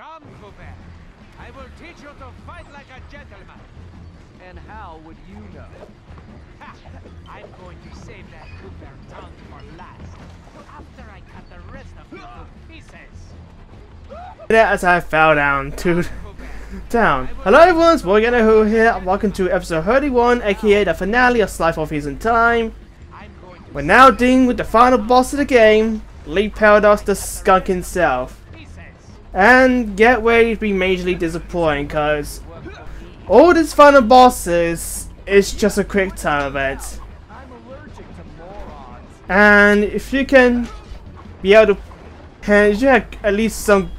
Come, Cooper. I will teach you to fight like a gentleman. And how would you know? Ha! I'm going to save that Cooper tongue for last. After I cut the rest of you to pieces. As I fell down down. Hello everyone, it's Who here. Welcome to episode 31, aka the finale of Life of Season Time. We're now dealing with the final boss of the game, Lee Paradox the skunk himself. And get ready to be majorly disappointing, cause all these final bosses is just a quick time event. And if you can be able to you have at least some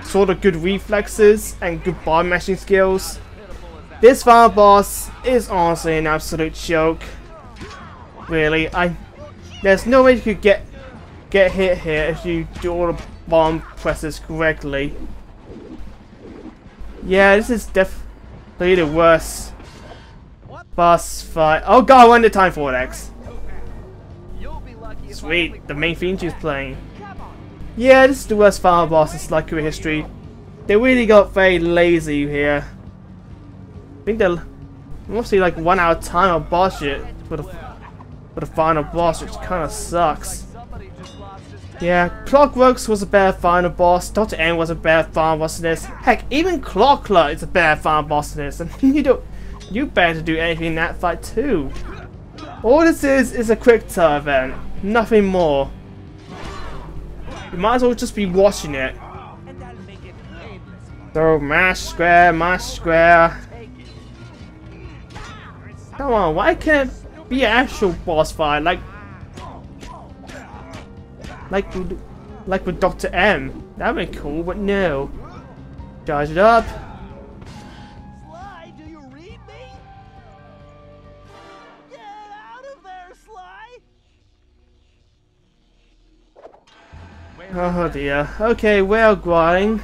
sort of good reflexes and good bar mashing skills, this final boss is honestly an absolute joke. Really, there's no way you could get hit here if you do all the bomb presses correctly. Yeah, this is definitely the worst boss fight. Oh god, I won the time vortex. Sweet, the main theme she's playing. Yeah, this is the worst final boss in Sly Career history. They really got very lazy here. I think they're mostly like 1 hour time of boss shit for the final boss, which kind of sucks. Yeah, Clockworks was a bad final boss. Dr. N was a bad final boss in this. Heck, even Clockler is a bad final boss in this. And you better do anything in that fight too. All this is a quick time event, nothing more. You might as well just be watching it. So mash square, mash square. Come on, why can't it be an actual boss fight like with Dr. M? That'd be cool, but no. Charge it up. Sly, do you read me? Get out of there, Sly! Oh dear. Okay, well, grinding.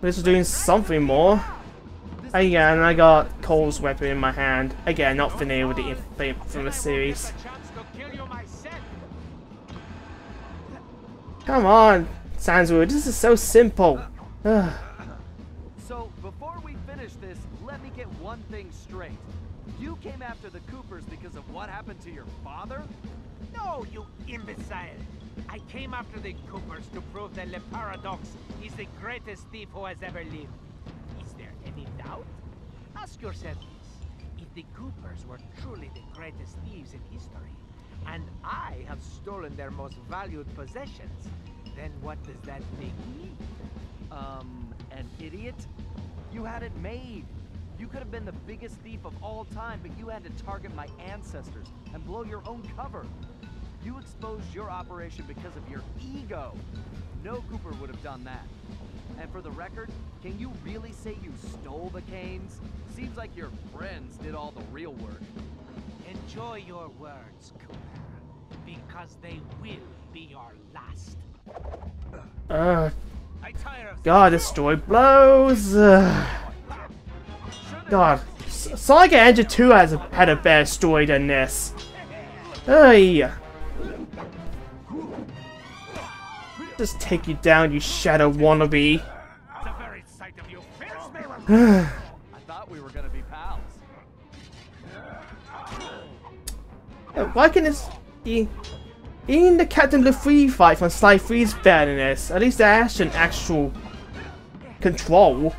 This is doing something more. Again, I got Cole's weapon in my hand. Again, not familiar with the infamous series. Come on, Sandswood, this is so simple. So, before we finish this, let me get one thing straight. You came after the Coopers because of what happened to your father? No, you imbecile! I came after the Coopers to prove that Le Paradox is the greatest thief who has ever lived. Is there any doubt? Ask yourself this. If the Coopers were truly the greatest thieves in history, and I have stolen their most valued possessions, then what does that make me? An idiot? You had it made. You could have been the biggest thief of all time, but you had to target my ancestors and blow your own cover. You exposed your operation because of your ego. No Cooper would have done that. And for the record, can you really say you stole the canes? Seems like your friends did all the real work. Enjoy your words, Cooper, because they will be your last. God, this story blows. God, Sonic Adventure 2 had a better story than this. Hey. Just take you down, you shadow wannabe. I thought we were gonna be pals. Why can this even the Captain LeFree fight from Sly 3 is better than this? At least there has an actual control.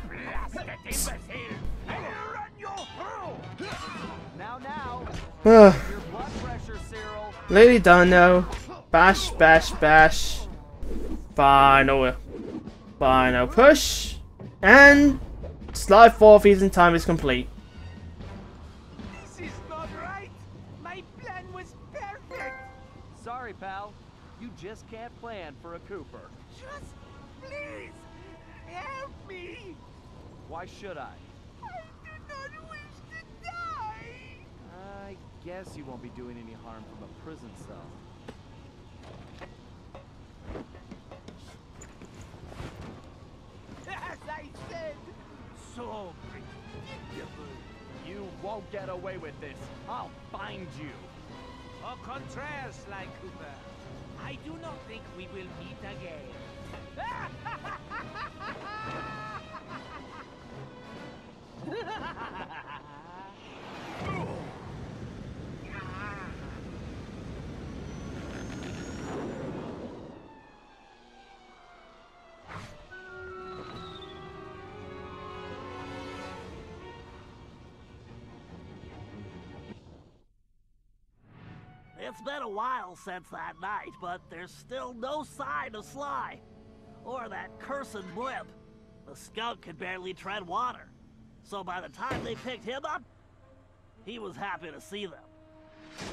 Lady Dono, bash, bash, bash. Final push, and Sly 4 Season Time is complete. This is not right. My plan was perfect. Sorry, pal. You just can't plan for a Cooper. Just please help me. Why should I? I do not wish to die. I guess you won't be doing any harm from a prison cell. As I said, so predictable. You won't get away with this. I'll find you. Au contraire, Sly Cooper. I do not think we will meet again. It's been a while since that night, but there's still no sign of Sly. Or that cursed blimp. The skunk could barely tread water. So by the time they picked him up, he was happy to see them.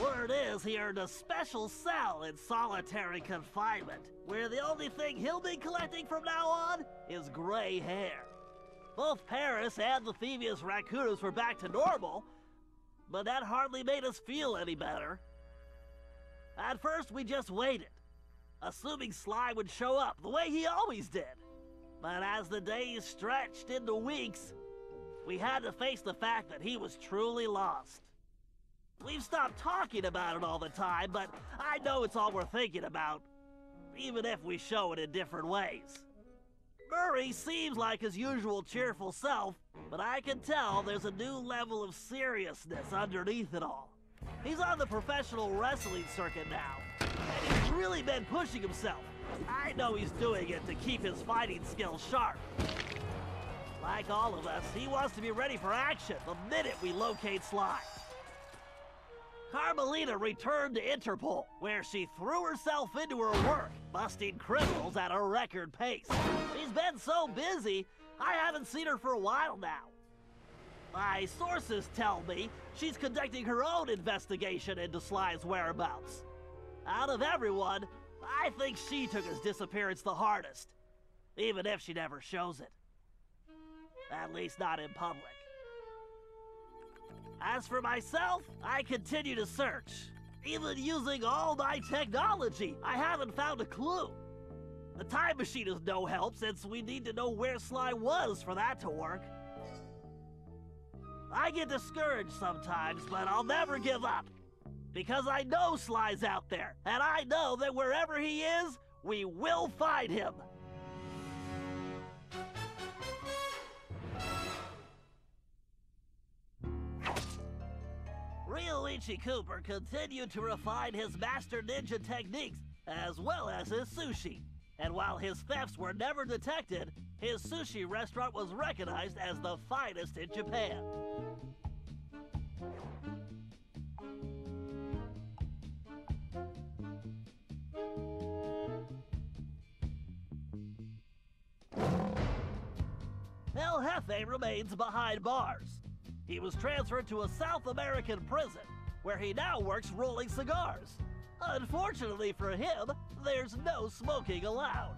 Word is he earned a special cell in solitary confinement, where the only thing he'll be collecting from now on is gray hair. Both Paris and the Thieves raccoons were back to normal, but that hardly made us feel any better. At first, we just waited, assuming Sly would show up the way he always did. But as the days stretched into weeks, we had to face the fact that he was truly lost. We've stopped talking about it all the time, but I know it's all we're thinking about, even if we show it in different ways. Murray seems like his usual cheerful self, but I can tell there's a new level of seriousness underneath it all. He's on the professional wrestling circuit now, and he's really been pushing himself. I know he's doing it to keep his fighting skills sharp. Like all of us, he wants to be ready for action the minute we locate Sly. Carmelita returned to Interpol, where she threw herself into her work, busting criminals at a record pace. She's been so busy, I haven't seen her for a while now. My sources tell me she's conducting her own investigation into Sly's whereabouts. Out of everyone, I think she took his disappearance the hardest, even if she never shows it. At least not in public. As for myself, I continue to search. Even using all my technology, I haven't found a clue. The time machine is no help since we need to know where Sly was for that to work. I get discouraged sometimes, but I'll never give up. Because I know Sly's out there, and I know that wherever he is, we will find him. Ryoichi Cooper continued to refine his master ninja techniques as well as his sushi. And while his thefts were never detected, his sushi restaurant was recognized as the finest in Japan. El Jefe remains behind bars. He was transferred to a South American prison, where he now works rolling cigars. Unfortunately for him, there's no smoking allowed.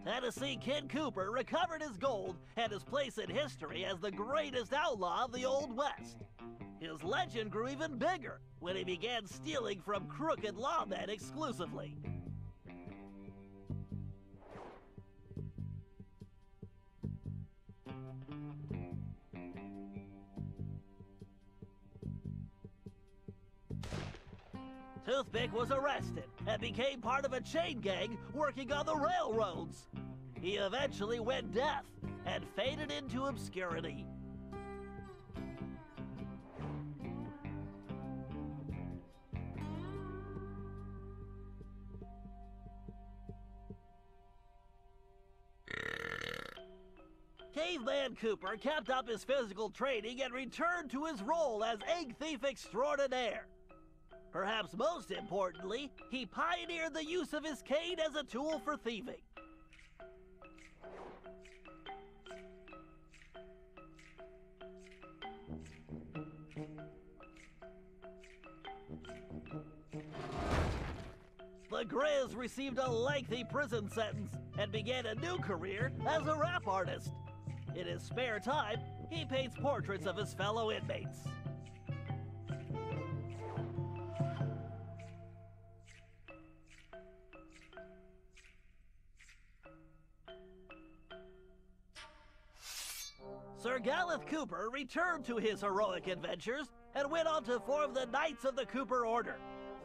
Tennessee Kid Cooper recovered his gold and his place in history as the greatest outlaw of the Old West. His legend grew even bigger when he began stealing from crooked lawmen exclusively. Toothpick was arrested and became part of a chain gang working on the railroads. He eventually went deaf and faded into obscurity. Caveman Cooper kept up his physical training and returned to his role as egg thief extraordinaire. Perhaps most importantly, he pioneered the use of his cane as a tool for thieving. The Grizz received a lengthy prison sentence and began a new career as a rap artist. In his spare time, he paints portraits of his fellow inmates. Sir Gallup Cooper returned to his heroic adventures and went on to form the Knights of the Cooper Order,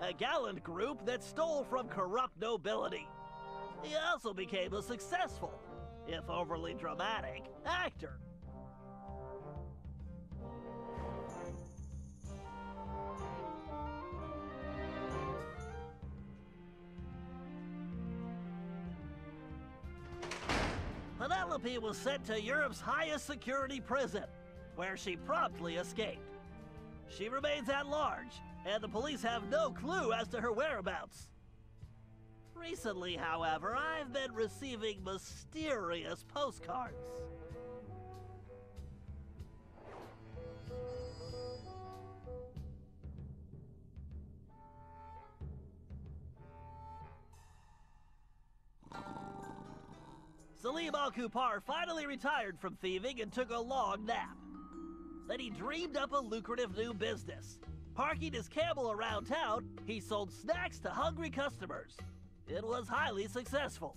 a gallant group that stole from corrupt nobility. He also became a successful, if overly dramatic, actor. Penelope was sent to Europe's highest security prison, where she promptly escaped. She remains at large, and the police have no clue as to her whereabouts. Recently, however, I've been receiving mysterious postcards. Salim Al-Kupar finally retired from thieving and took a long nap. Then he dreamed up a lucrative new business. Parking his camel around town, he sold snacks to hungry customers. It was highly successful.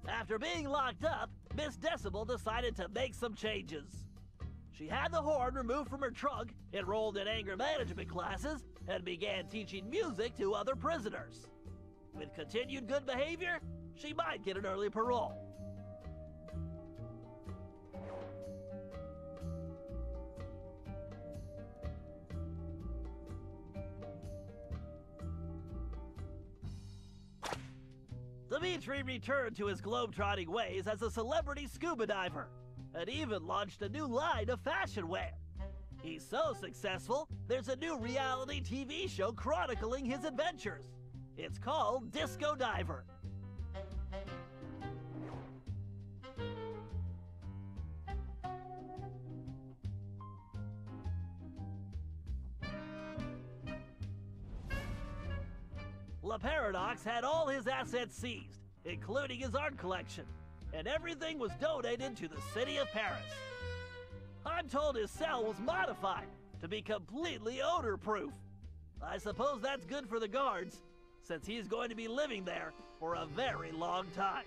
After being locked up, Miss Decibel decided to make some changes. She had the horn removed from her trunk, enrolled in anger management classes, and began teaching music to other prisoners. With continued good behavior, she might get an early parole. Dimitri returned to his globetrotting ways as a celebrity scuba diver, and even launched a new line of fashion wear. He's so successful, there's a new reality TV show chronicling his adventures. It's called Disco Diver. La Paradox had all his assets seized, including his art collection, and everything was donated to the city of Paris. I'm told his cell was modified to be completely odor-proof. I suppose that's good for the guards, since he's going to be living there for a very long time.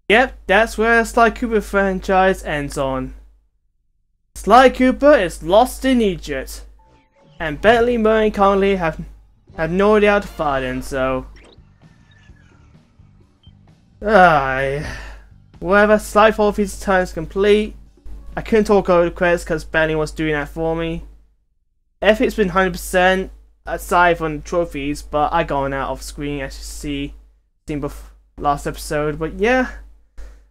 Yep, that's where the Sly Cooper franchise ends on. Sly Cooper is lost in Egypt, and Bentley, Murray and Conley have no idea how to find him, so... Whatever, Sly Forfeit's turn is complete. I couldn't talk over the credits because Bentley was doing that for me. Everything's been 100% aside from the trophies, but I got out off screen as you seen before last episode, but yeah.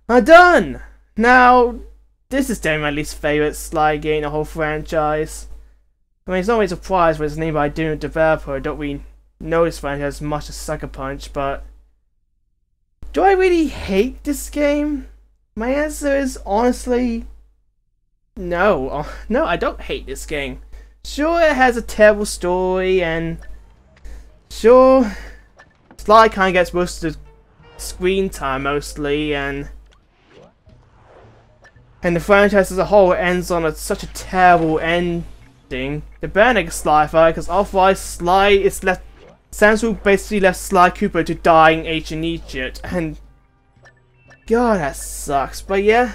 I'm done! Now, this is definitely my least favourite Sly game in the whole franchise. I mean, it's not really a surprise when it's named by a different developer. I don't really know this franchise as much as Sucker Punch, but... do I really hate this game? My answer is honestly... no. No, I don't hate this game. Sure, it has a terrible story, and... sure, Sly kind of gets most of the screen time mostly, and the franchise as a whole ends on such a terrible ending. The bad Sly fight, because otherwise Sly is left. Sansu basically left Sly Cooper to die in ancient Egypt, and God, that sucks. But yeah,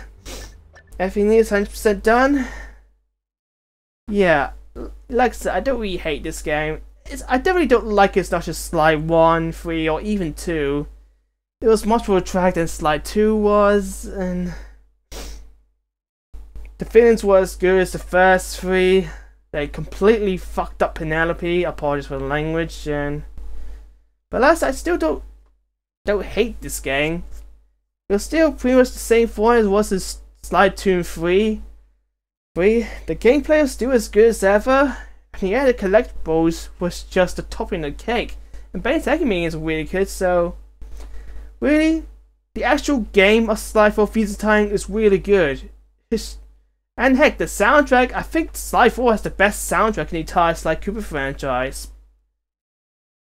everything is 100% done. Yeah, like I said, I don't really hate this game. I definitely don't like it as much as Sly 1, 3, or even 2. It was much more attractive than Sly 2 was, and the feelings were as good as the first 3. They completely fucked up Penelope, apologies for the language, but last, I still don't hate this game. It was still pretty much the same form as was in Sly 2 and 3. The gameplay was still as good as ever, and the added collectibles was just the topping of the cake. And Benny's Egg is really good, so really, the actual game of Sly 4 Thieves Time is really good. And heck, the soundtrack, I think Sly 4 has the best soundtrack in the entire Sly Cooper franchise.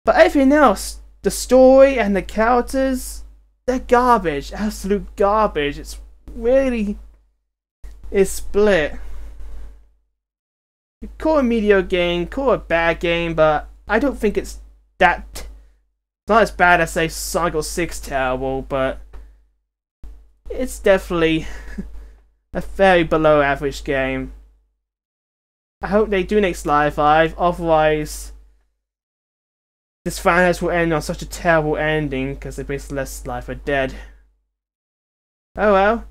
But everything else, the story and the characters, they're garbage, absolute garbage. It's really is split. You call it a mediocre game, call it a bad game, but I don't think it's that. It's not as bad as say Sonic 06 terrible, but it's definitely a very below average game. I hope they do next Sly 5, otherwise this franchise will end on such a terrible ending because they basically let Sly 4 dead. Oh well,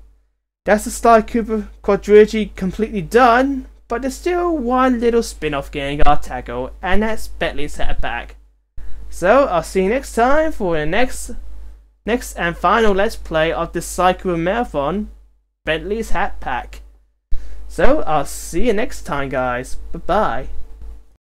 that's the Sly Cooper quadrilogy completely done, but there's still one little spin-off game I'll tackle, and that's Bentley's Hat Pack. So I'll see you next time for the next and final Let's Play of the Sly Cooper Marathon, Bentley's Hat Pack. So I'll see you next time, guys. Bye bye.